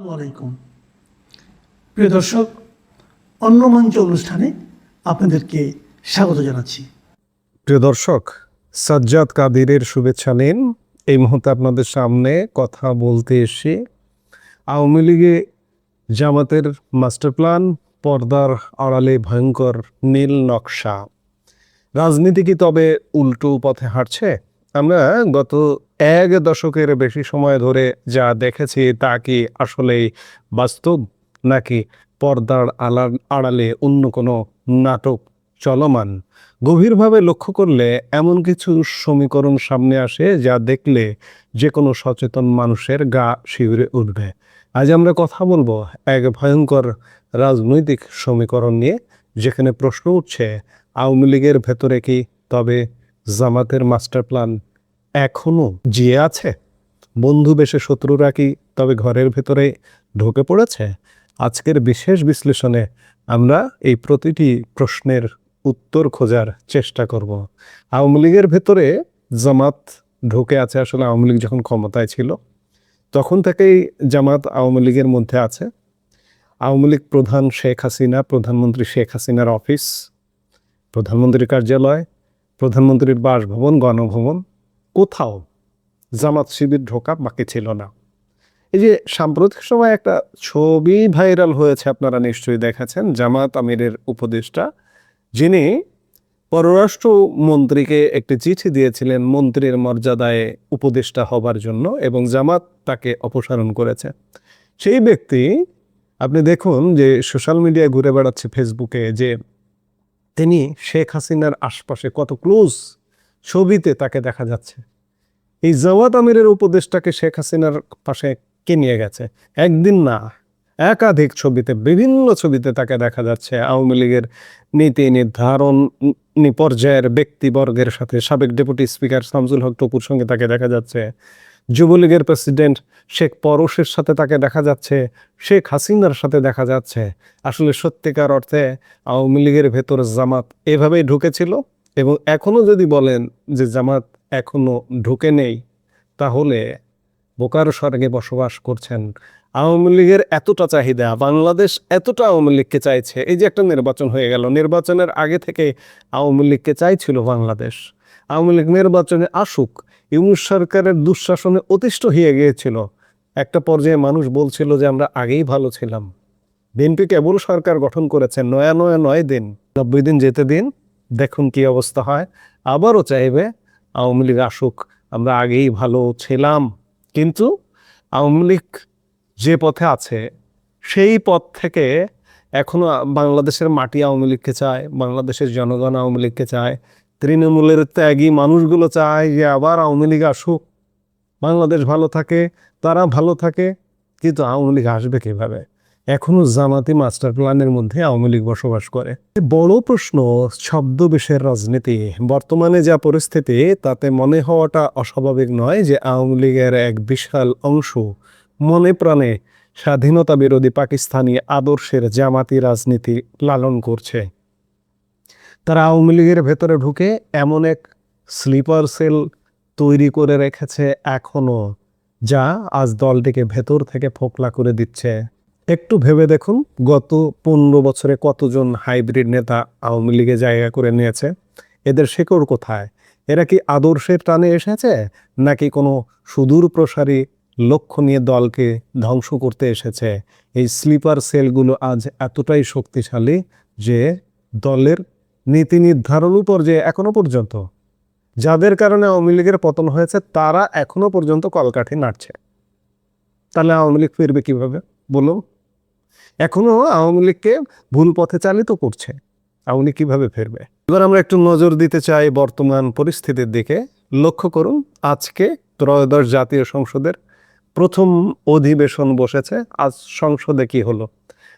আসসালামু আলাইকুম। প্রিয় দর্শক, অন্য মঞ্চ অনুষ্ঠানে আপনাদেরকে স্বাগত জানাচ্ছি। প্রিয় দর্শক, সাজ্জাদ কাদিরের শুভেচ্ছা নিন। এই মুহূর্তে আপনাদের সামনে কথা বলতে এসে আওয়ামী লীগে জামাতের মাস্টার প্ল্যান, পর্দার আড়ালে ভয়ঙ্কর নীল নকশা। রাজনীতি কি তবে উল্টো পথে হাঁটছে? আমরা গত এক দশকের বেশি সময় ধরে যা দেখেছি তা কি আসলেই বাস্তব, নাকি পর্দার আড়ালে অন্য কোনো নাটক চলমান? গভীরভাবে লক্ষ্য করলে এমন কিছু সমীকরণ সামনে আসে যা দেখলে যে কোনো সচেতন মানুষের গা শিউরে উঠবে। আজ আমরা কথা বলবো এক ভয়ঙ্কর রাজনৈতিক সমীকরণ নিয়ে, যেখানে প্রশ্ন উঠছে, আওয়ামী লীগের ভেতরে কি তবে জামাতের মাস্টার প্ল্যান এখনো জিয়ে আছে? বন্ধু বেশে শত্রুরা কি তবে ঘরের ভেতরে ঢুকে পড়েছে? আজকের বিশেষ বিশ্লেষণে আমরা এই প্রতিটি প্রশ্নের উত্তর খোঁজার চেষ্টা করব। আওয়ামী লীগের ভেতরে জামাত ঢুকে আছে। আসলে আওয়ামী লীগ যখন ক্ষমতায় ছিল তখন থেকেই জামাত আওয়ামী লীগের মধ্যে আছে। আওয়ামী লীগ প্রধান শেখ হাসিনা, প্রধানমন্ত্রী শেখ হাসিনার অফিস, প্রধানমন্ত্রীর কার্যালয়, প্রধানমন্ত্রীর বাসভবন, গণভবন, কোথাও জামাত শিবির ঢোকা বাকি ছিল না। এই যে সাম্প্রতিক সময় একটা ছবি ভাইরাল হয়েছে, আপনারা নিশ্চয়ই দেখেছেন, জামাত আমিরের উপদেষ্টা, যিনি পররাষ্ট্র মন্ত্রীকে একটি চিঠি দিয়েছিলেন মন্ত্রীর মর্যাদায় উপদেষ্টা হবার জন্য, এবং জামাত তাকে অপসারণ করেছে। সেই ব্যক্তি, আপনি দেখুন যে সোশ্যাল মিডিয়ায় ঘুরে বেড়াচ্ছে ফেসবুকে, যে তিনি শেখ হাসিনার আশপাশে কত ক্লোজ ছবিতে তাকে দেখা যাচ্ছে। এই জামাত আমিরের উপদেষ্টাকে শেখ হাসিনার পাশে কে নিয়ে গেছে? একদিন না, একাধিক ছবিতে, বিভিন্ন ছবিতে তাকে দেখা যাচ্ছে আওয়ামী লীগের নীতি নির্ধারণ পর্যায়ের ব্যক্তিবর্গের সাথে। সাবেক ডেপুটি স্পিকার শামসুল হক টপুর সঙ্গে তাকে দেখা যাচ্ছে, যুবলীগের প্রেসিডেন্ট শেখ পরশের সাথে তাকে দেখা যাচ্ছে, শেখ হাসিনার সাথে দেখা যাচ্ছে। আসলে সত্যিকার অর্থে আওয়ামী লীগের ভেতর জামাত এভাবেই ঢুকেছিল, এবং এখনো যদি বলেন যে জামাত এখনো ঢুকে নেই, তাহলে বোকার স্বর্গে বসবাস করছেন। আওয়ামী লীগের এতটা চাহিদা, বাংলাদেশ এতটা আওয়ামী লীগকে চাইছে। এই যে একটা নির্বাচন হয়ে গেল, নির্বাচনের আগে থেকে আওয়ামী লীগকে চাইছিল বাংলাদেশ। আওয়ামী লীগ নির্বাচনে আসুক, ইউনূস সরকারের দুঃশাসনে অতিষ্ঠ হয়ে গিয়েছিল। একটা পর্যায়ে মানুষ বলছিল যে আমরা আগেই ভালো ছিলাম। বিএনপি কেবল সরকার গঠন করেছে 9 দিন, 90 দিন যেতে দিন, দেখুন কি অবস্থা হয়। আবারও চাইবে আওয়ামী লীগ আসুক, আমরা আগেই ভালো ছিলাম। কিন্তু আওয়ামী লীগ যে পথে আছে সেই পথ থেকে এখনো বাংলাদেশের মাটি আওয়ামী লীগকে চায়, বাংলাদেশের জনগণ আওয়ামী লীগকে চায়, তৃণমূলের ত্যাগী মানুষগুলো চায় যে আবার আওয়ামী লীগ আসুক, বাংলাদেশ ভালো থাকে, তারা ভালো থাকে। কিন্তু আওয়ামী লীগ আসবে কিভাবে? এখনো জামাতি মাস্টার প্ল্যানের মধ্যে আওয়ামী লীগ বসবাস করে। বড় প্রশ্ন, ছদ্মবেশের রাজনীতি। বর্তমানে যা পরিস্থিতি, তাতে মনে হওয়াটা অস্বাভাবিক নয় যে আওয়ামী লীগের এক বিশাল অংশ মনে প্রাণে স্বাধীনতা বিরোধী পাকিস্তানি আদর্শের জামাতি রাজনীতি লালন করছে। তারা আওয়ামী লীগের ভেতরে ঢুকে এমন এক স্লিপার সেল তৈরি করে রেখেছে এখনো, যা আজ দলটিকে ভেতর থেকে ফোকলা করে দিচ্ছে। একটু ভেবে দেখুন, গত 15 বছরে কতজন হাইব্রিড নেতা আওয়ামী লীগে জায়গা করে নিয়েছে। এদের শেকড় কোথায়? এরা কি আদর্শের টানে এসেছে, নাকি কোনো সুদূর প্রসারী লক্ষ্য নিয়ে দলকে ধ্বংস করতে এসেছে? এই স্লিপার সেলগুলো আজ এতটাই শক্তিশালী যে দলের নীতি নির্ধারণ পর্যায়ে এখনো পর্যন্ত, যাদের কারণে আওয়ামী লীগের পতন হয়েছে, তারা এখনো পর্যন্ত কলকাঠি নাড়ছে। তাহলে আওয়ামী লীগ ফিরবে কিভাবে বলুন? এখনো আওয়ামী লীগকে ভুল পথে চালিত করছে, আওয়ামী লীগ কিভাবে ফিরবে? এবার আমরা একটু নজর দিতে চাই বর্তমান পরিস্থিতির দিকে। লক্ষ্য করুন, আজকে ত্রয়োদশ জাতীয় সংসদের প্রথম অধিবেশন বসেছে। আজ সংসদে কি হলো?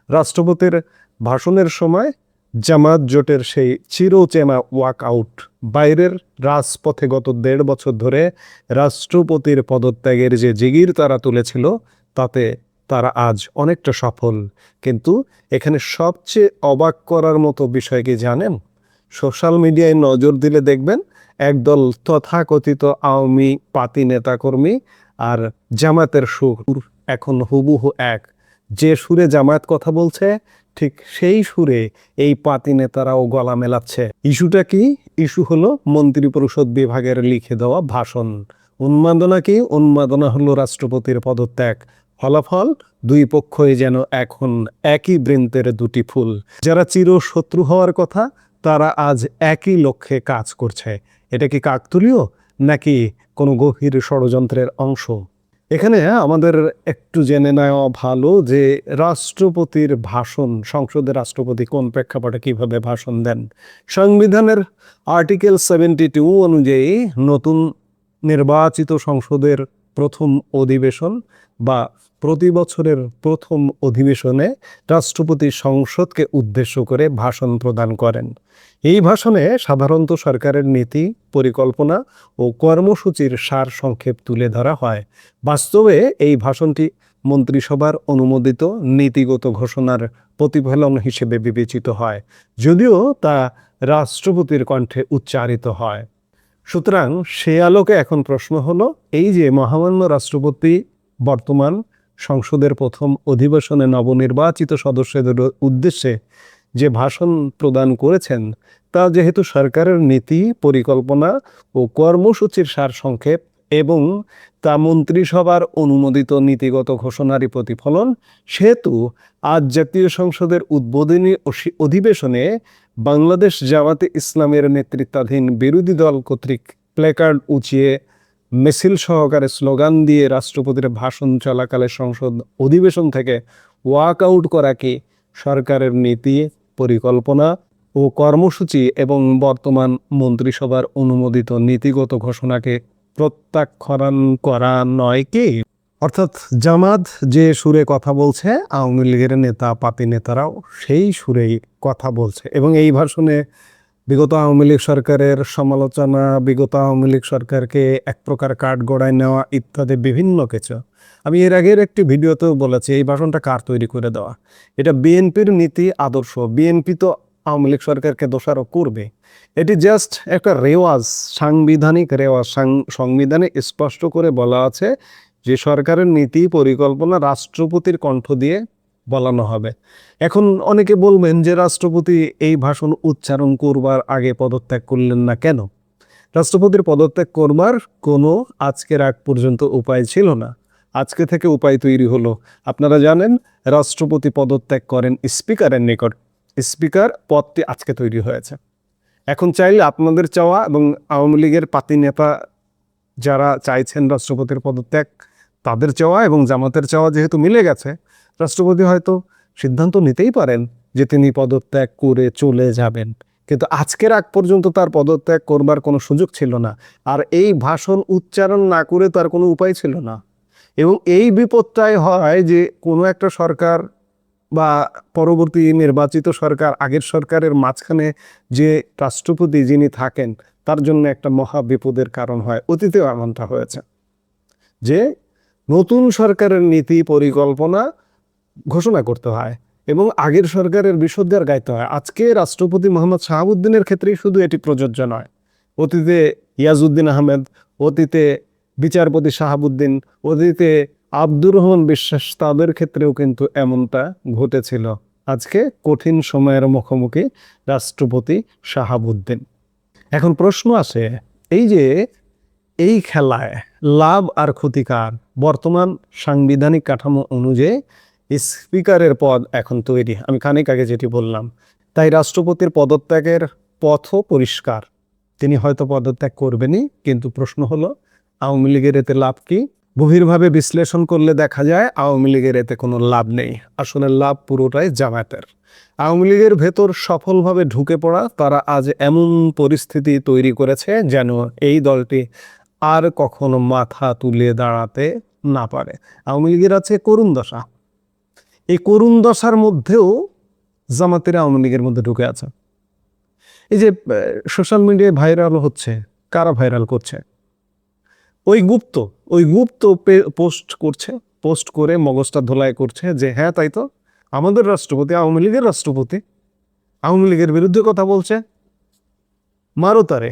রাষ্ট্রপতির ভাষণের সময় জামাত জোটের সেই চিরচেনা ওয়াক আউট, বাইরের রাজপথে গত 1.5 বছর ধরে রাষ্ট্রপতির পদত্যাগের যে জিগির তারা তুলেছিল, তাতে তারা আজ অনেকটা সফল। কিন্তু এখানে সবচেয়ে অবাক করার মতো বিষয় কি জানেন? সোশ্যাল মিডিয়ায় নজর দিলে দেখবেন একদল তথাকথিত আওয়ামী পাতি নেতাকর্মী আর জামাতের সুর এখন হুবহু এক। যে সুরে জামায়াত কথা বলছে ঠিক সেই সুরে এই পাতি নেতারাও গলা মেলাচ্ছে। ইস্যুটা কি? ইস্যু হলো মন্ত্রিপরিষদ বিভাগের লিখে দেওয়া ভাষণ। উন্মাদনা কি? উন্মাদনা হলো রাষ্ট্রপতির পদত্যাগ। ফলাফল দুই পক্ষই যেন এখন একই বৃন্তের দুটি ফুল। যারা চিরশত্রু হওয়ার কথা তারা আজ একই লক্ষ্যে কাজ করছে। এটা কি কাকতালীয় নাকি কোনো গভীর ষড়যন্ত্রের অংশ? এখানে আমাদের একটু জেনে নেওয়া ভালো যে রাষ্ট্রপতির ভাষণ, সংসদের রাষ্ট্রপতি কোন প্রেক্ষাপটে কিভাবে ভাষণ দেন। সংবিধানের আর্টিকেল 72 অনুযায়ী নতুন নির্বাচিত সংসদের প্রথম অধিবেশন বা প্রতি বছরের প্রথম অধিবেশনে রাষ্ট্রপতি সংসদকে উদ্দেশ্য করে ভাষণ প্রদান করেন। এই ভাষণে সাধারণত সরকারের নীতি, পরিকল্পনা ও কর্মসূচির সার সংক্ষেপ তুলে ধরা হয়। বাস্তবে এই ভাষণটি মন্ত্রিসভার অনুমোদিত নীতিগত ঘোষণার প্রতিফলন হিসেবে বিবেচিত হয়, যদিও তা রাষ্ট্রপতির কণ্ঠে উচ্চারিত হয়। সুতরাং সে আলোকে এখন প্রশ্ন হলো, এই যে মহামান্য রাষ্ট্রপতি বর্তমান সংসদের প্রথম অধিবেশনে নবনির্বাচিত সদস্যদের উদ্দেশ্যে যে ভাষণ প্রদান করেছেন তা যেহেতু সরকারের নীতি, পরিকল্পনা ও কর্মসূচির সারসংক্ষেপ এবং তা মন্ত্রিসভার অনুমোদিত নীতিগত ঘোষণারই প্রতিফলন, সেহেতু আজ জাতীয় সংসদের উদ্বোধনী অধিবেশনে বাংলাদেশ জামাতে ইসলামের নেতৃত্বাধীন বিরোধী দল কর্তৃক প্ল্যাকার্ড উঁচিয়ে মিছিল সহকারে স্লোগান দিয়ে রাষ্ট্রপতির ভাষণ চলাকালে সংসদ অধিবেশন থেকে ওয়াক আউট করা কি সরকারের নীতি, পরিকল্পনা ও কর্মসূচি এবং বর্তমান মন্ত্রিসভার অনুমোদিত নীতিগত ঘোষণাকে প্রত্যাখ্যান করা নয় কি? অর্থাৎ জামাত যে সুরে কথা বলছে, আওয়ামী লীগের নেতা পাতি নেতারাও সেই সুরেই কথা বলছে এবং এই ভাষণে বিগত আওয়ামী লীগ সরকারের সমালোচনা, বিগত আওয়ামী লীগ সরকারকে এক প্রকার কাঠগড়ায় নেওয়া ইত্যাদি বিভিন্ন কিছু। আমি এর আগের একটি ভিডিওতেও বলেছি এই ভাষণটা কার তৈরি করে দেওয়া। এটা বিএনপির নীতি আদর্শ। বিএনপি তো আওয়ামী লীগ সরকারকে দোষারোপ করবে। এটি জাস্ট একটা রেওয়াজ, সাংবিধানিক রেওয়াজ। সংবিধানে স্পষ্ট করে বলা আছে যে সরকারের নীতি, পরিকল্পনা রাষ্ট্রপতির কণ্ঠ দিয়ে বলানো হবে। এখন অনেকে বলবেন যে রাষ্ট্রপতি এই ভাষণ উচ্চারণ করবার আগে পদত্যাগ করলেন না কেন? রাষ্ট্রপতির পদত্যাগ করবার কোনো আজকের আগ পর্যন্ত উপায় ছিল না। আজকে থেকে উপায় তৈরি হলো। আপনারা জানেন রাষ্ট্রপতি পদত্যাগ করেন স্পিকারের নিকট। স্পিকার পদটি আজকে তৈরি হয়েছে। এখন চাইলে আপনাদের চাওয়া এবং আওয়ামী লীগের পাতি নেতা যারা চাইছেন রাষ্ট্রপতির পদত্যাগ তাদের চাওয়া এবং জামাতের চাওয়া যেহেতু মিলে গেছে, রাষ্ট্রপতি হয়তো সিদ্ধান্ত নিতেই পারেন যে তিনি পদত্যাগ করে চলে যাবেন। কিন্তু আজকের আগ পর্যন্ত তার পদত্যাগ করবার কোনো সুযোগ ছিল না। আর এই ভাষণ উচ্চারণ না করে তার কোনো উপায় ছিল না। এবং এই বিপদটাই হয় যে কোনো একটা সরকার বা পরবর্তী নির্বাচিত সরকার, আগের সরকারের মাঝখানে যে রাষ্ট্রপতি যিনি থাকেন তার জন্য একটা মহা বিপদের কারণ হয়। অতীতেও এমনটা হয়েছে যে নতুন সরকারের নীতি, পরিকল্পনা ঘোষণা করতে হয় এবং আগের সরকারের বিরুদ্ধে গাইতে হয়। আজকে রাষ্ট্রপতি মোহাম্মদ শাহাবুদ্দিনের ক্ষেত্রেই শুধু এটি প্রযোজ্য নয়, অতীতে ইয়াজউদ্দিন আহমেদ, অতীতে বিচারপতি শাহাবুদ্দিন, অতীতে আব্দুর রহমান বিশ্বাস, তাদের ক্ষেত্রেও কিন্তু এমনটা ঘটেছিল। আজকে কঠিন সময়ের মুখোমুখি রাষ্ট্রপতি শাহাবুদ্দিন। এখন প্রশ্ন আসে, এই যে এই খেলায় লাভ আর ক্ষতিকার বর্তমান সাংবিধানিক কাঠামো অনুযায়ী স্পিকারের পদ এখন তৈরি। আমি খানিক আগে যেটি বললাম, তাই রাষ্ট্রপতির পদত্যাগের পথও পরিষ্কার। তিনি হয়তো পদত্যাগ করবেনই, কিন্তু প্রশ্ন হলো আওয়ামী লীগের এতে লাভ কি? গভীরভাবে বিশ্লেষণ করলে দেখা যায় আওয়ামী লীগের এতে কোনো লাভ নেই। আসলে লাভ পুরোটাই জামায়াতের। আওয়ামী লীগের ভেতর সফলভাবে ঢুকে পড়া তারা আজ এমন পরিস্থিতি তৈরি করেছে যেন এই দলটি আর কখনো মাথা তুলে দাঁড়াতে না পারে। আওয়ামী লীগের আছে করুণ দশা। এই করুণ দশার মধ্যেও জামাতের আওয়ামী লীগের মধ্যে ঢুকে আছে। এই যে সোশ্যাল মিডিয়ায় ভাইরাল হচ্ছে, কারা ভাইরাল করছে? ওই গুপ্ত পোস্ট করছে, পোস্ট করে মগজটা ধোলাই করছে যে হ্যাঁ তাই তো, আমাদের রাষ্ট্রপতি আওয়ামী লীগের রাষ্ট্রপতি আওয়ামী লীগের বিরুদ্ধে কথা বলছে, মারো তারে,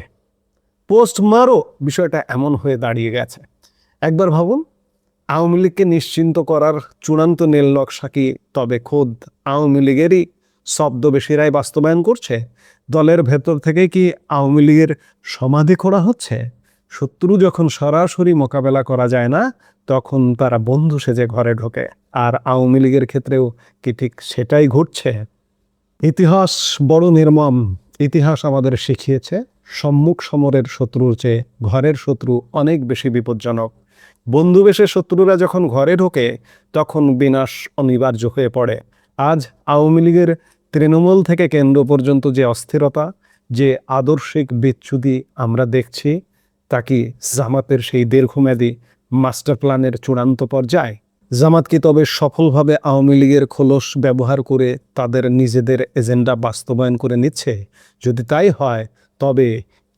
পোস্ট মারো। বিষয়টা এমন হয়ে দাঁড়িয়ে গেছে। একবার ভাবুন, আওয়ামী লীগকে নিশ্চিন্ত করার চূড়ান্ত নীল নকশা কি তবে খোদ আওয়ামী লীগেরই ছদ্মবেশীরাই বাস্তবায়ন করছে? দলের ভেতর থেকে কি আওয়ামী লীগের সমাধি খোঁড়া হচ্ছে? শত্রু যখন সরাসরি মোকাবেলা করা যায় না, তখন তারা বন্ধু সেজে ঘরে ঢোকে। আর আওয়ামী লীগের ক্ষেত্রেও কি ঠিক সেটাই ঘটছে? ইতিহাস বড় নির্মম। ইতিহাস আমাদের শিখিয়েছে সম্মুখ সমরের শত্রুর চেয়ে ঘরের শত্রু অনেক বেশি বিপজ্জনক। বন্ধুবেশে শত্রুরা যখন ঘরে ঢোকে, তখন বিনাশ অনিবার্য হয়ে পড়ে। আজ আওয়ামী লীগের তৃণমূল থেকে কেন্দ্র পর্যন্ত যে অস্থিরতা, যে আদর্শিক বিচ্যুতি আমরা দেখছি, তা কি জামাতের সেই দীর্ঘমেয়াদী মাস্টার প্ল্যানের চূড়ান্ত পর্যায়? জামাত কি তবে সফলভাবে আওয়ামী লীগের খোলস ব্যবহার করে তাদের নিজেদের এজেন্ডা বাস্তবায়ন করে নিচ্ছে? যদি তাই হয়, তবে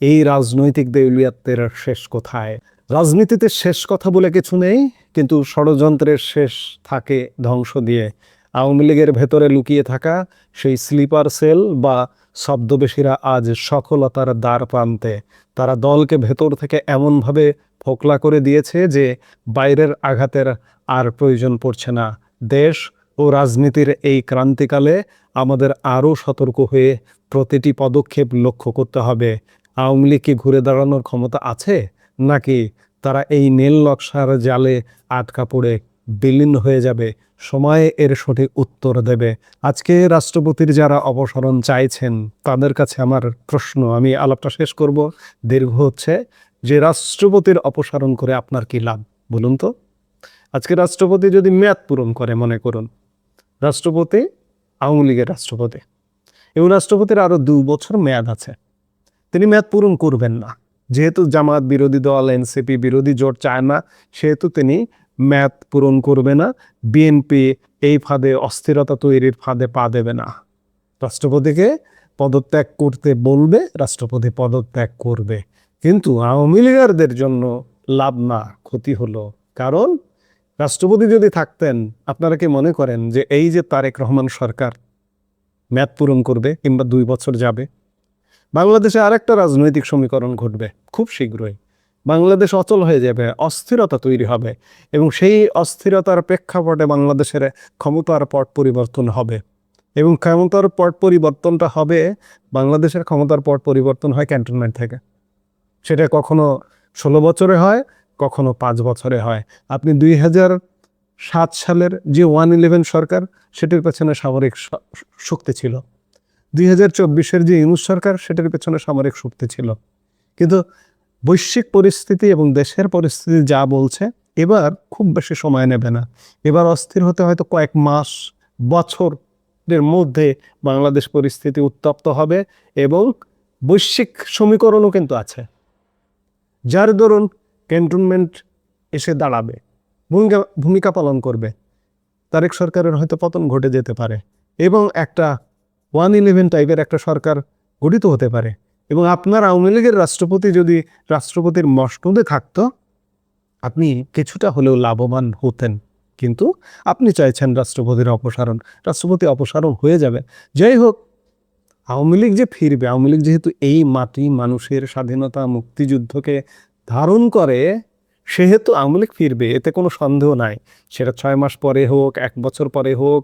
এই রাজনৈতিক দেউলিয়াত্বের শেষ কোথায়? রাজনীতিতে শেষ কথা বলে কিছু নেই, কিন্তু ষড়যন্ত্রের শেষ থাকে ধ্বংস দিয়ে। আওয়ামী লীগের ভেতরে লুকিয়ে থাকা সেই স্লিপার সেল বা ছদ্মবেশীরা আজ সফলতার দ্বার প্রান্তে। তারা দলকে ভেতর থেকে এমনভাবে ফোকলা করে দিয়েছে যে বাইরের আঘাতের আর প্রয়োজন পড়ছে না। দেশ ও রাজনীতির এই ক্রান্তিকালে আমাদের আরও সতর্ক হয়ে প্রতিটি পদক্ষেপ লক্ষ্য করতে হবে। আওয়ামী লীগ কি ঘুরে দাঁড়ানোর ক্ষমতা আছে, নাকি তারা এই নীল নকশার জালে আটকা পড়ে বিলীন হয়ে যাবে? সময়ে এর সঠিক উত্তর দেবে। আজকে রাষ্ট্রপতির যারা অপসারণ চাইছেন, তাদের কাছে আমার প্রশ্ন, আমি আলাপটা শেষ করব, দীর্ঘ হচ্ছে, যে রাষ্ট্রপতির অপসারণ করে আপনার কি লাভ বলুন তো? আজকে রাষ্ট্রপতি যদি মেয়াদ পূরণ করে, মনে করুন রাষ্ট্রপতি আওয়ামী লীগের রাষ্ট্রপতি, এবং রাষ্ট্রপতির আরো 2 বছর মেয়াদ আছে, তিনি মেয়াদ পূরণ করবেন না। যেহেতু জামাত বিরোধী দল, এনসিপি বিরোধী জোট চায় না, সেহেতু তিনি মেয়াদ পূরণ করবে না। বিএনপি এই ফাঁদে, অস্থিরতা তৈরির ফাঁদে পা দেবে না। রাষ্ট্রপতিকে পদত্যাগ করতে বলবে, রাষ্ট্রপতি পদত্যাগ করবে। কিন্তু আওয়ামী লীগারদের জন্য লাভ না, ক্ষতি হলো। কারণ রাষ্ট্রপতি যদি থাকতেন, আপনারা কি মনে করেন যে এই যে তারেক রহমান সরকার মেয়াদ পূরণ করবে কিংবা 2 বছর যাবে, বাংলাদেশে আরেকটা রাজনৈতিক সমীকরণ ঘটবে খুব শীঘ্রই। বাংলাদেশ অচল হয়ে যাবে, অস্থিরতা তৈরি হবে, এবং সেই অস্থিরতার প্রেক্ষাপটে বাংলাদেশের ক্ষমতার পট পরিবর্তন হবে। এবং ক্ষমতার পট পরিবর্তনটা হবে, বাংলাদেশের ক্ষমতার পট পরিবর্তন হয় ক্যান্টনমেন্ট থেকে। সেটা কখনো 16 বছরে হয়, কখনো 5 বছরে হয়। আপনি 2007 সালের যে 111 সরকার, সেটির পেছনে সামরিক শক্তি ছিল। 2024-এর যে ইউনূস সরকার, সেটার পেছনে সামরিক শক্তি ছিল। কিন্তু বৈশ্বিক পরিস্থিতি এবং দেশের পরিস্থিতি যা বলছে, এবার খুব বেশি সময় নেবে না। এবার অস্থির হতে হয়তো কয়েক মাস, বছরের মধ্যে বাংলাদেশ পরিস্থিতি উত্তপ্ত হবে, এবং বৈশ্বিক সমীকরণও কিন্তু আছে, যার দরুন ক্যান্টনমেন্ট এসে দাঁড়াবে, ভূমিকা পালন করবে। তারেক সরকারের হয়তো পতন ঘটে যেতে পারে, এবং একটা 111 টাইপের একটা সরকার গঠিত হতে পারে। এবং আপনার আওয়ামী লীগের রাষ্ট্রপতি যদি রাষ্ট্রপতির মসনদে থাকতো, আপনি কিছুটা হলেও লাভবান হতেন। কিন্তু আপনি চাইছেন রাষ্ট্রপতির অপসারণ, রাষ্ট্রপতি অপসারণ হয়ে যাবে। যাই হোক, আওয়ামী লীগ যে ফিরবে, আওয়ামী লীগ যেহেতু এই মাটি মানুষের স্বাধীনতা মুক্তিযুদ্ধকে ধারণ করে, সেহেতু আওয়ামী লীগ ফিরবে, এতে কোনো সন্দেহ নাই। সেটা 6 মাস পরে হোক, 1 বছর পরে হোক,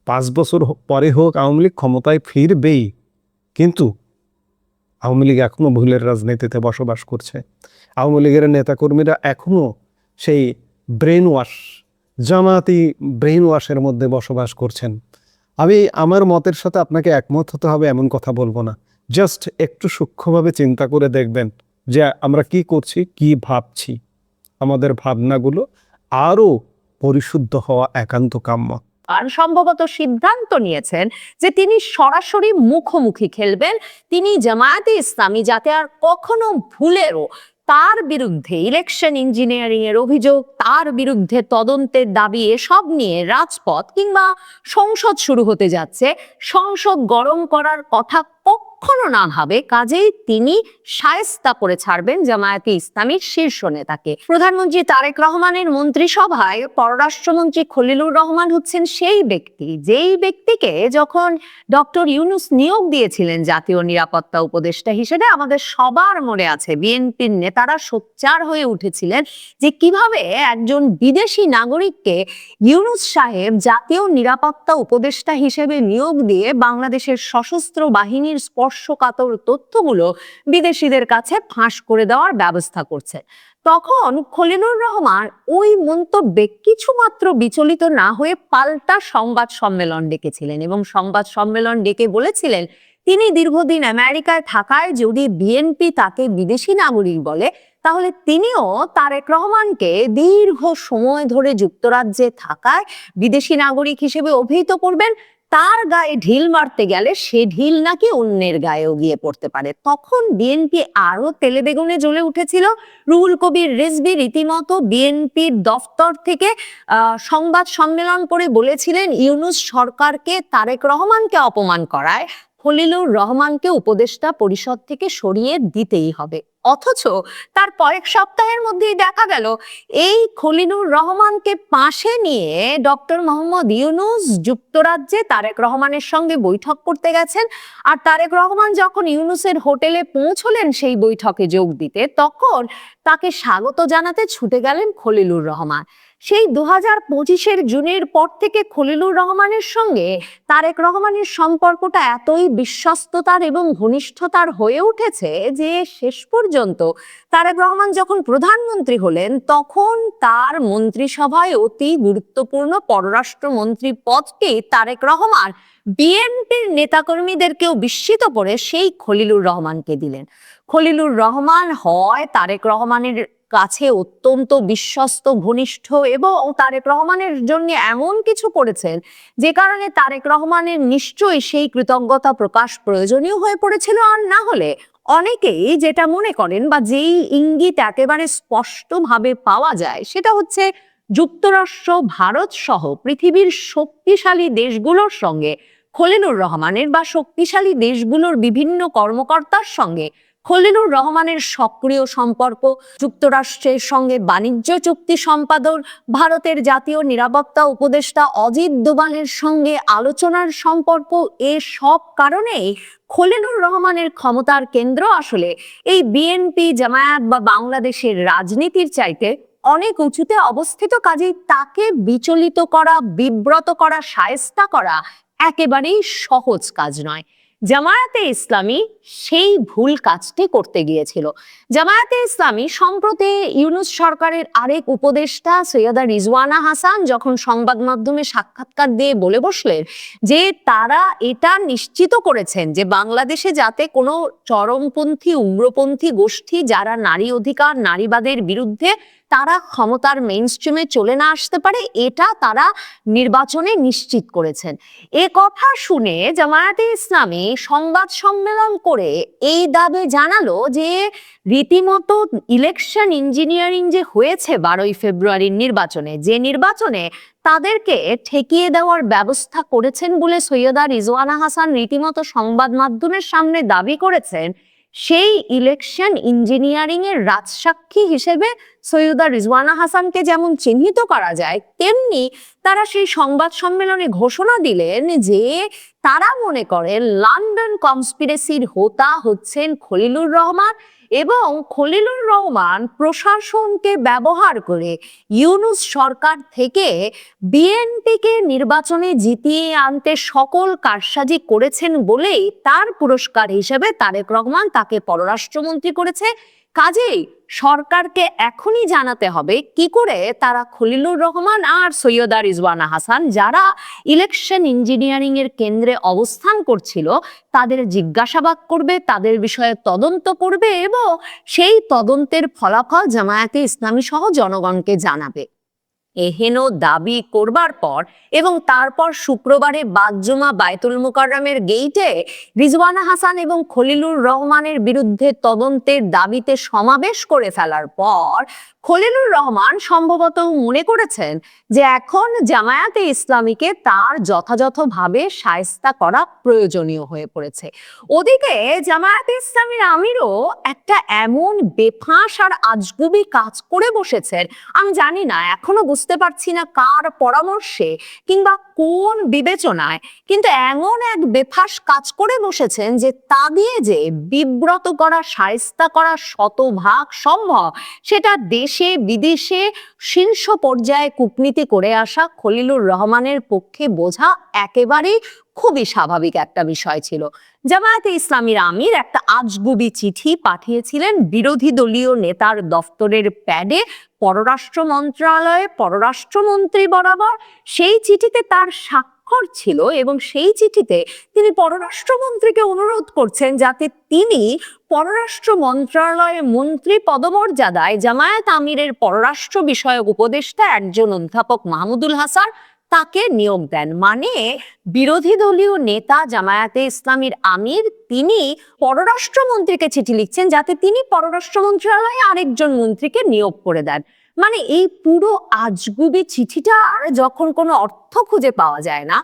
5 বছর পরে হোক, আওয়ামী লীগ ক্ষমতায় ফিরবেই। কিন্তু আওয়ামী লীগ এখনও ভুলের রাজনীতিতে বসবাস করছে। আওয়ামী লীগের নেতাকর্মীরা এখনও সেই ব্রেন ওয়াশ, জামাতি ব্রেন ওয়াশের মধ্যে বসবাস করছেন। আমি আমার মতের সাথে আপনাকে একমত হতে হবে এমন কথা বলবো না। জাস্ট একটু সূক্ষ্মভাবে চিন্তা করে দেখবেন যে আমরা কি করছি, কি ভাবছি। আমাদের ভাবনাগুলো আরও পরিশুদ্ধ হওয়া একান্ত কাম্য। আর সম্ভবত সিদ্ধান্ত নিয়েছেন যে তিনি সরাসরি মুখোমুখি খেলবেন। তিনি জামায়াতে ইসলামী যাতে আর কখনো ভুলেরও তার বিরুদ্ধে ইলেকশন ইঞ্জিনিয়ারিং এর অভিযোগ, তার বিরুদ্ধে তদন্তের দাবি, এসব নিয়ে রাজপথ কিংবা সংসদ শুরু হতে যাচ্ছে, সংসদ গরম করার কথা কখনো না ভাবে, কাজেই তিনি শায়েস্তা করে ছাড়বেন জামায়াতে ইসলামীর শীর্ষ নেতাকে। প্রধানমন্ত্রী তারেক রহমানের মন্ত্রিসভায় পররাষ্ট্রমন্ত্রী খলিলুর রহমান হচ্ছেন সেই ব্যক্তি, যেই ব্যক্তিকে যখন ডক্টর ইউনূস নিয়োগ দিয়েছিলেন জাতীয় নিরাপত্তা উপদেষ্টা হিসেবে, আমাদের সবার মনে আছে বিএনপির নেতারা সোচ্চার হয়ে উঠেছিলেন যে কিভাবে একজন বিদেশি নাগরিককে ইউনূস সাহেব জাতীয় নিরাপত্তা উপদেষ্টা হিসেবে নিয়োগ দিয়ে বাংলাদেশের সশস্ত্র বাহিনীর স্পর্শকাতর তথ্যগুলো বিদেশিদের কাছে ফাঁস করে দেওয়ার ব্যবস্থা করছে। তখন খলিলুর রহমান ওই মন্তব্যে কিছুমাত্র বিচলিত না হয়ে পাল্টা সংবাদ সম্মেলন ডেকেছিলেন এবং সংবাদ সম্মেলন ডেকে বলেছিলেন তিনি দীর্ঘদিন আমেরিকায় থাকায় যদি বিএনপি তাকে বিদেশি নাগরিক বলে, তাহলে তিনিও তারেক রহমানকে দীর্ঘ সময় ধরে যুক্তরাজ্যে থাকায় বিদেশি নাগরিক হিসেবে অভিহিত করবেন। তার গায়ে ঢিল মারতে গেলে সে ঢিল নাকি অন্যের গায়েও গিয়ে পড়তে পারে। তখন বিএনপি আরো তেলে বেগুনে জ্বলে উঠেছিল। রুহুল কবির রিজভী রীতিমতো বিএনপির দফতর থেকে সংবাদ সম্মেলন করে বলেছিলেন ইউনূস সরকারকে তারেক রহমানকে অপমান করায় খলিলুর রহমানকে উপদেষ্টা পরিষদ থেকে সরিয়ে দিতেই হবে। অথচ তার কয়েক সপ্তাহের মধ্যেই দেখা গেল এই খলিলুর রহমানকে পাশে নিয়ে ডক্টর মোহাম্মদ ইউনূস যুক্তরাজ্যে তারেক রহমানের সঙ্গে বৈঠক করতে গেছেন। আর তারেক রহমান যখন ইউনূসের হোটেলে পৌঁছলেন সেই বৈঠকে যোগ দিতে, তখন তাকে স্বাগত জানাতে ছুটে গেলেন খলিলুর রহমান। সেই 2025-এর জুনের পর থেকে খলিলুর রহমানের সঙ্গে তারেক রহমানের সম্পর্কটা এতই বিশ্বস্ততার এবং ঘনিষ্ঠতার হয়ে উঠেছে যে শেষ পর্যন্ত তারেক রহমান যখন প্রধানমন্ত্রী হলেন তখন তার মন্ত্রিসভায় অতি গুরুত্বপূর্ণ পররাষ্ট্রমন্ত্রী পদটি তারেক রহমান বিএনপির নেতাকর্মীদেরকেও বিস্মিত করে সেই খলিলুর রহমানকে দিলেন। খলিলুর রহমান হয় তারেক রহমানের কাছে অত্যন্ত বিশ্বস্ত, ঘনিষ্ঠ এবং তারেক রহমানের জন্য এমন কিছু করেছেন যে কারণে তারেক রহমানের নিশ্চয়ই সেই কৃতজ্ঞতা প্রকাশ প্রয়োজনীয় হয়ে পড়েছিল। আর না হলে অনেকেই যেটা মনে করেন বা যেই ইঙ্গিত একেবারে স্পষ্টভাবে পাওয়া যায় সেটা হচ্ছে যুক্তরাষ্ট্র, ভারত সহ পৃথিবীর শক্তিশালী দেশগুলোর সঙ্গে খলিলুর রহমানের বা শক্তিশালী দেশগুলোর বিভিন্ন কর্মকর্তার সঙ্গে খলিলুর রহমানের সক্রিয় সম্পর্ক, যুক্তরাষ্ট্রের সঙ্গে বাণিজ্য চুক্তি সম্পাদন, ভারতের জাতীয় নিরাপত্তা উপদেষ্টা অজিত দোভালের সঙ্গে আলোচনার সম্পর্ক, এ সব কারণেই খলিলুর রহমানের ক্ষমতার কেন্দ্র আসলে এই বিএনপি, জামায়াত বা বাংলাদেশের রাজনীতির চাইতে অনেক উঁচুতে অবস্থিত। কাজেই তাকে বিচলিত করা, বিব্রত করা, শায়েস্তা করা একেবারেই সহজ কাজ নয়। জামায়াতে ইসলামী সেই ভুল কাজটি করতে গিয়েছিল। জামায়াতে ইসলামী সম্প্রতি ইউনূস সরকারের আরেক উপদেষ্টা সৈয়দা রিজওয়ানা হাসান যখন সংবাদ মাধ্যমে সাক্ষাৎকার দিয়ে বলে বসলেন যে তারা এটা নিশ্চিত করেছেন যে বাংলাদেশে যাতে কোনো চরমপন্থী, উগ্রপন্থী গোষ্ঠী যারা নারী অধিকার, নারীবাদের বিরুদ্ধে তারা ক্ষমতার মেইনস্ট্রিমে চলে না আসতে পারে, এটা তারা নির্বাচনে নিশ্চিত করেছেন। এ কথা শুনে জামায়াতে ইসলামী সংবাদ সম্মেলন করে এই দাবি জানালো যে রীতিমতো ইলেকশন ইঞ্জিনিয়ারিং যে হয়েছে 12ই ফেব্রুয়ারির নির্বাচনে, যে নির্বাচনে তাদেরকে ঠেকিয়ে দেওয়ার ব্যবস্থা করেছেন বলে সৈয়দা রিজওয়ানা হাসান রীতিমতো সংবাদ মাধ্যমের সামনে দাবি করেছেন, সেই ইলেকশন ইঞ্জিনিয়ারিং এর রাজসাক্ষী হিসেবে সৈয়দা রিজওয়ানা হাসানকে যেমন চিহ্নিত করা যায়, তেমনি তারা সেই সংবাদ সম্মেলনে ঘোষণা দিলেন যে তারা মনে করেন লন্ডন কনস্পিরেসির হোতা হচ্ছেন খলিলুর রহমান এবং খলিলুর রহমান প্রশাসনকে ব্যবহার করে ইউনূস সরকার থেকে বিএনপিকে নির্বাচনে জিতিয়ে আনতে সকল কারসাজি করেছেন বলেই তার পুরস্কার হিসেবে তারেক রহমান তাকে পররাষ্ট্রমন্ত্রী করেছে। কাজেই সরকারকে এখনই জানাতে হবে কি করে তারা খলিলুর রহমান আর সৈয়দা রিজওয়ানা হাসান, যারা ইলেকশন ইঞ্জিনিয়ারিং এর কেন্দ্রে অবস্থান করছিল, তাদের জিজ্ঞাসাবাদ করবে, তাদের বিষয়ে তদন্ত করবে এবং সেই তদন্তের ফলাফল জামায়াতে ইসলামী সহ জনগণকে জানাবে। এহেন দাবি করবার পর এবং তারপর শুক্রবারে বাদ-জুমা বায়তুল মুকাররমের গেইটে রিজওয়ানা হাসান এবং খলিলুর রহমানের বিরুদ্ধে তদন্তের দাবিতে সমাবেশ করে ফেলার পর খলিলুর রহমান সম্ভবত মনে করেছেন যে এখন জামায়াতে ইসলামীকে তার যথাযথভাবে শায়েস্তা করা প্রয়োজনীয় হয়ে পড়েছে। ওদিকে জামায়াতে ইসলামীর আমিরও একটা এমন বেফাঁস আর আজগুবি কাজ করে বসেছেন, আমি জানি না, এখনো বুঝতে পারছি না কার পরামর্শে কিংবা কোন বিবেচনায়, কিন্তু এমন এক বেফাঁস কাজ করে বসেছেন যে তা দিয়ে যে বিব্রত করা, শায়েস্তা করা শতভাগ সম্ভব সেটা দেশে বিদেশে শীর্ষ পর্যায়ে কূটনীতি করে আসা খলিলুর রহমানের পক্ষে বোঝা একেবারেই খুবই স্বাভাবিক একটা বিষয় ছিল। জামায়াতে ইসলামীর আমির একটা আজগুবি চিঠি পাঠিয়েছিলেন বিরোধী দলীয় নেতার দফতরের প্যাডে পররাষ্ট্র মন্ত্রণালয়ে পররাষ্ট্রমন্ত্রী বরাবর। সেই চিঠিতে তার স্বাক্ষর ছিল এবং সেই চিঠিতে তিনি পররাষ্ট্রমন্ত্রীকে অনুরোধ করছেন যাতে তিনি পররাষ্ট্র মন্ত্রণালয়ে মন্ত্রী পদমর্যাদায় জামায়াত আমিরের পররাষ্ট্র বিষয়ক উপদেষ্টা একজন অধ্যাপক মাহমুদুল হাসান তাকে নিয়োগ দেন। মানে বিরোধী দলীয় নেতা জামায়াতে ইসলামীর আমির তিনি পররাষ্ট্রমন্ত্রীকে চিঠি লিখছেন যাতে তিনি পররাষ্ট্র মন্ত্রণালয়ে আরেকজন মন্ত্রীকে নিয়োগ করে দেন। মানে এই পুরো আজগুবি চিঠিটার যখন কোনো অর্থ খুঁজে পাওয়া যায় না,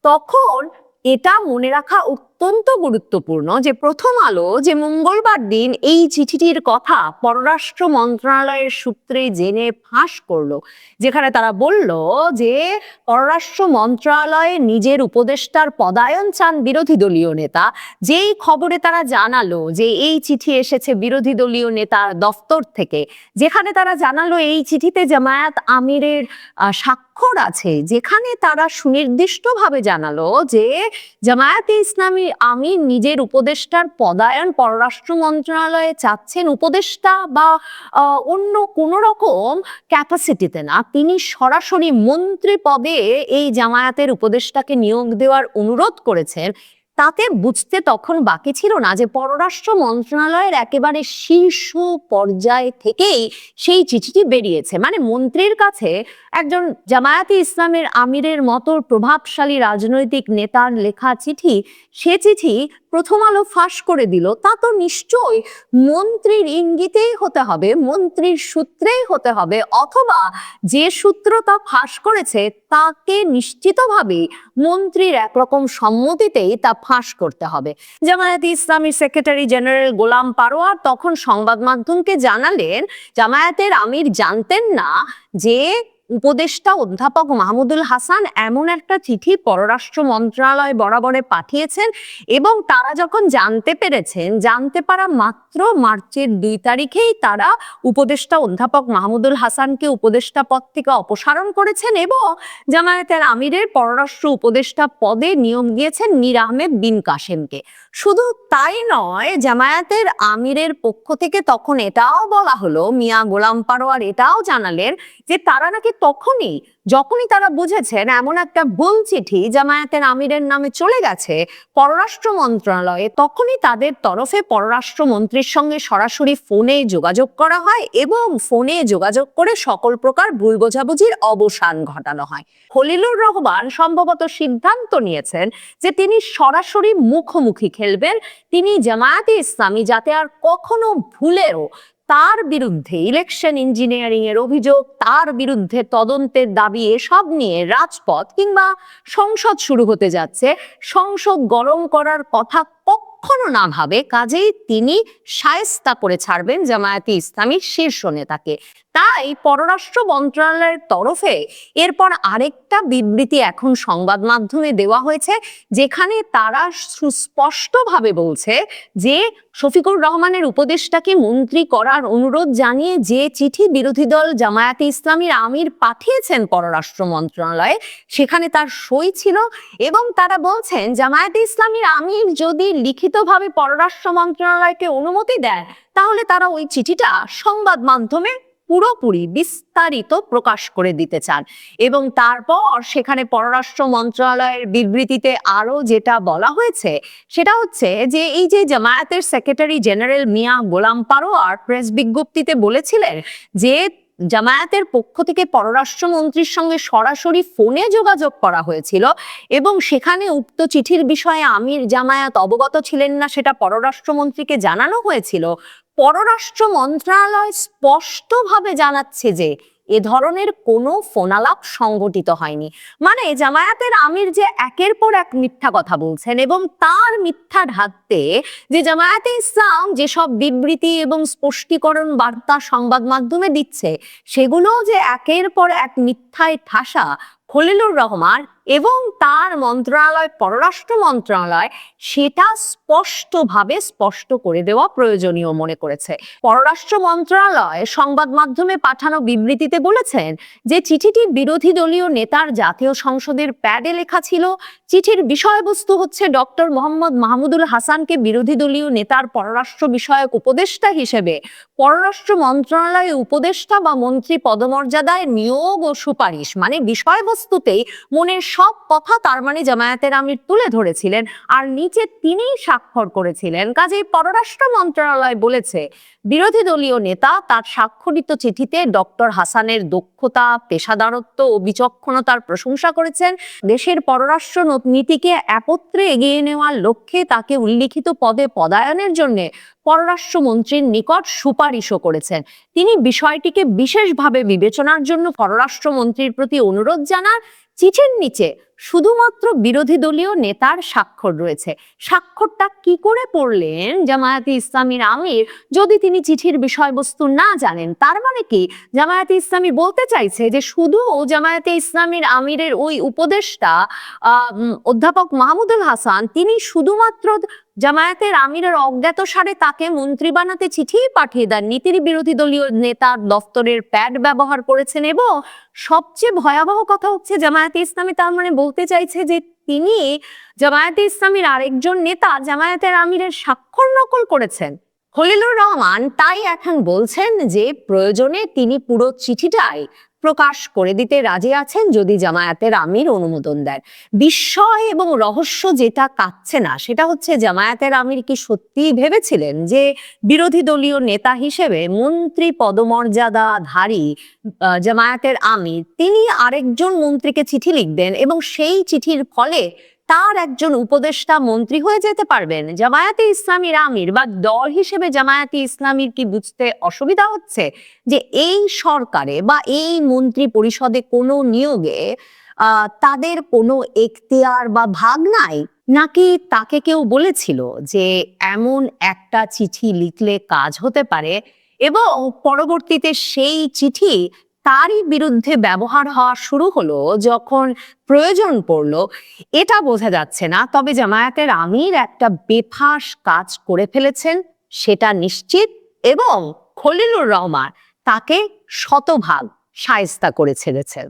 তখন এটা মনে রাখা অত্যন্ত গুরুত্বপূর্ণ যে প্রথম আলো যে মঙ্গলবার দিন এই চিঠিটির কথা পররাষ্ট্র মন্ত্রণালয়ের সূত্রে জেনে ফাঁস করলো, যেখানে তারা বলল যে পররাষ্ট্র মন্ত্রণালয়ে নিজের উপদেষ্টার পদায়ন চান বিরোধী দলীয় নেতা, যেই খবরে তারা জানালো যে এই চিঠি এসেছে বিরোধী দলীয় নেতার দফতর থেকে, যেখানে তারা জানালো এই চিঠিতে জামায়াত আমিরের স্বাক্ষর আছে, যেখানে তারা সুনির্দিষ্টভাবে জানালো যে জামায়াতে ইসলামী আমির নিজের উপদেষ্টার পদায়ন পররাষ্ট্র মন্ত্রণালয়ে চাচ্ছেন উপদেষ্টা বা অন্য কোন রকম ক্যাপাসিটিতে না, তিনি সরাসরি মন্ত্রী পদে এই জামায়াতের উপদেষ্টাকে নিয়োগ দেওয়ার অনুরোধ করেছেন। তাতে বুঝতে তখন বাকি ছিল না যে পররাষ্ট্র মন্ত্রণালয়ের একেবারে শীর্ষ পর্যায় থেকেই সেই চিঠিটি বেরিয়েছে। মানে মন্ত্রীর কাছে একজন জামায়াতে ইসলামের আমিরের মতো প্রভাবশালী রাজনৈতিক নেতার লেখা চিঠি, সে চিঠি প্রথম আলো ফাঁস করে দিল, তা তো নিশ্চয়ই মন্ত্রীর ইঙ্গিতেই হতে হবে, মন্ত্রীর সূত্রেই হতে হবে, অথবা যে সূত্র তা ফাঁস করেছে তাকে নিশ্চিতভাবে মন্ত্রীর একরকম সম্মতিতেই তা ফাঁস করতে হবে। জামায়াতে ইসলামীর সেক্রেটারি জেনারেল গোলাম পারোয়ার তখন সংবাদ মাধ্যমকে জানালেন জামায়াতের আমির জানতেন না যে উপদেষ্টা অধ্যাপক মাহমুদুল হাসান এমন একটা চিঠি পররাষ্ট্র মন্ত্রণালয় বরাবরে পাঠিয়েছেন, এবং তারা যখন জানতে পেরেছেন, জানতে পারা মাত্র মার্চের 2 তারিখেই তারা উপদেষ্টা অধ্যাপক মাহমুদুল হাসানকে উপদেষ্টা পদ থেকে অপসারণ করেছেন এবং জামায়াতের আমিরের পররাষ্ট্র উপদেষ্টা পদে নিয়োগ দিয়েছেন মীর আহমেদ বিন কাসেমকে। শুধু তাই নয়, জামায়াতের আমিরের পক্ষ থেকে তখন এটাও বলা হলো, মিয়া গোলাম পারোয়ার এটাও জানালেন যে তারা নাকি যখনই তারা বুঝেছেন এমন একটা ভুল চিঠি জামায়াতের আমিরের নামে চলে গেছে পররাষ্ট্র মন্ত্রণালয়ে, তখনই তাদের তরফে পররাষ্ট্র মন্ত্রীর সঙ্গে সরাসরি ফোনে যোগাযোগ করা হয় এবং ফোনে যোগাযোগ করে সকল প্রকার ভুল বোঝাবুঝির অবসান ঘটানো হয়। খলিলুর রহমান সম্ভবত সিদ্ধান্ত নিয়েছেন যে তিনি সরাসরি মুখোমুখি খেলবেন, তিনি জামায়াতে ইসলামী যাতে আর কখনো ভুলেও তার বিরুদ্ধে ইলেকশন ইঞ্জিনিয়ারিং এর অভিযোগ, তার বিরুদ্ধে তদন্তের দাবি, এসব নিয়ে রাজপথ কিংবা সংসদ শুরু হতে যাচ্ছে, সংসদ গরম করার কথা কখনো না ভাবে, কাজেই তিনি শায়েস্তা করে ছাড়বেন জামায়াতে ইসলামীর শীর্ষ নেতাকে। তাই পররাষ্ট্র মন্ত্রণালয়ের তরফে এরপর আরেকটা বিবৃতি এখন সংবাদ মাধ্যমে দেওয়া হয়েছে, যেখানে তারা সুস্পষ্টভাবে বলছে যে শফিকুর রহমানের উপদেষ্টাকে মন্ত্রী করার অনুরোধ জানিয়ে যে চিঠি বিরোধী দল জামায়াতে ইসলামীর আমির পাঠিয়েছেন পররাষ্ট্র মন্ত্রণালয়ে, সেখানে তার সই ছিল এবং তারা বলছেন জামায়াতে ইসলামীর আমির যদি লিখিতভাবে পররাষ্ট্র মন্ত্রণালয়কে অনুমতি দেন তাহলে তারা ওই চিঠিটা সংবাদ মাধ্যমে পুরোপুরি বিস্তারিত প্রকাশ করে দিতে চান। এবং তারপর সেখানে পররাষ্ট্র মন্ত্রণালয়ের বিবৃতিতে আরো যেটা বলা হয়েছে সেটা হচ্ছে যে এই যে জামায়াতের সেক্রেটারি জেনারেল মিয়া গোলাম পারোয়ার প্রেস বিজ্ঞপ্তিতে বলেছিলেন যে জামায়াতের পক্ষ থেকে পররাষ্ট্রমন্ত্রীর সঙ্গে সরাসরি ফোনে যোগাযোগ করা হয়েছিল এবং সেখানে উক্ত চিঠির বিষয়ে আমির জামায়াত অবগত ছিলেন না সেটা পররাষ্ট্রমন্ত্রীকে জানানো হয়েছিল, পররাষ্ট্র মন্ত্রণালয় স্পষ্টভাবে জানাচ্ছে যে এ ধরনের কোনো ফোনালাপ সংগঠিত হয়নি। মানে জামায়াতের আমির যে একের পর এক মিথ্যা কথা বলছেন এবং তার মিথ্যা ঢাকতে যে জামায়াতে ইসলাম যেসব বিবৃতি এবং স্পষ্টীকরণ বার্তা সংবাদ মাধ্যমে দিচ্ছে সেগুলো যে একের পর এক মিথ্যায় ঠাসা, খলিলুর রহমান এবং তার মন্ত্রণালয় পররাষ্ট্র মন্ত্রণালয় সেটা স্পষ্ট করে দেওয়া প্রয়োজনীয় মনে করেছে। পররাষ্ট্র মন্ত্রণালয় সংবাদ মাধ্যমে পাঠানো বিবৃতিতে বলেছেন যে চিঠিটি বিরোধী দলীয় নেতার জাতীয় সংসদের প্যাডে লেখা ছিল। চিঠির বিষয়বস্তু হচ্ছে ডক্টর মোহাম্মদ মাহমুদুল হাসানকে বিরোধী দলীয় নেতার পররাষ্ট্র বিষয়ক উপদেষ্টা হিসেবে পররাষ্ট্র মন্ত্রণালয়ে উপদেষ্টা বা মন্ত্রী পদমর্যাদায় নিয়োগ ও সুপারিশ, মানে বিষয়বস্তুতেই মনের সব কথা তার মানে জামায়াতের আমির তুলে ধরেছিলেন আর নিচে তিনিই স্বাক্ষর করেছিলেন। কাজেই পররাষ্ট্র মন্ত্রণালয় বলেছে বিরোধী দলীয় নেতা তার স্বাক্ষরিত চিঠিতে ডক্টর হাসানের দক্ষতা, পেশাদারত্ব ও বিচক্ষণতার প্রশংসা করেছেন। দেশের পররাষ্ট্র নীতিকে একত্রে এগিয়ে নেওয়ার লক্ষ্যে তাকে উল্লিখিত পদে পদায়নের জন্য পররাষ্ট্রমন্ত্রীর নিকট সুপারিশও করেছেন। তিনি বিষয়টিকে বিশেষভাবে বিবেচনার জন্য পররাষ্ট্রমন্ত্রীর প্রতি অনুরোধ জানান। চিঠির নিচে শুধুমাত্র বিরোধী দলীয় নেতার স্বাক্ষর রয়েছে। স্বাক্ষরটা কি করে পড়লেন জামায়াতে ইসলামীর আমির যদি তিনি চিঠির বিষয়বস্তু না জানেন? তার মানে কি জামায়াতে ইসলামী বলতে চাইছে যে শুধু জামায়াতে ইসলামীর আমিরের ওই উপদেষ্টা অধ্যাপক মাহমুদুল হাসান তিনি শুধুমাত্র জামায়াতের আমিরের অজ্ঞাতসারে তাকে মন্ত্রী বানাতে চিঠি পাঠিয়ে দেন, নীতির বিরোধী দলীয় নেতার দফতরের প্যাড ব্যবহার করেছেন এবং সবচেয়ে ভয়াবহ কথা হচ্ছে জামায়াতে ইসলামী তার মানে বলতে চাইছে যে তিনি জামায়াতে ইসলামীর আরেকজন নেতা জামায়াতের আমিরের স্বাক্ষর নকল করেছেন। খলিলুর রহমান তাই এখন বলছেন যে প্রয়োজনে তিনি পুরো চিঠিটাই প্রকাশ করে দিতে রাজি আছেন যদি জামায়াতের আমির অনুমোদন দেন। বিস্ময় এবং রহস্য যেটা কাটছে না সেটা হচ্ছে জামায়াতের আমির কি সত্যিই ভেবেছিলেন যে বিরোধী দলীয় নেতা হিসেবে মন্ত্রী পদমর্যাদাধারী জামায়াতের আমির তিনি আরেকজন মন্ত্রীকে চিঠি লিখবেন এবং সেই চিঠির ফলে তার একজন উপদেষ্টা মন্ত্রী হয়ে যেতে পারবেন? জামায়াতে ইসলামীর আমির বা দল হিসেবে জামায়াতে ইসলামীর কি বুঝতে অসুবিধা হচ্ছে যে এই সরকারে বা এই মন্ত্রী পরিষদে কোনো নিয়োগে তাদের কোনো এখতিয়ার বা ভাগ নাই? নাকি তাকে কেউ বলেছিল যে এমন একটা চিঠি লিখলে কাজ হতে পারে এবং পরবর্তীতে সেই চিঠি তারই বিরুদ্ধে ব্যবহার হওয়া শুরু হলো যখন প্রয়োজন পড়লো? এটা বোঝা যাচ্ছে না। তবে জামায়াতের আমির একটা বেফাঁস কাজ করে ফেলেছেন সেটা নিশ্চিত এবং খলিলুর রহমান তাকে শতভাগ শায়েস্তা করে ছেড়েছেন।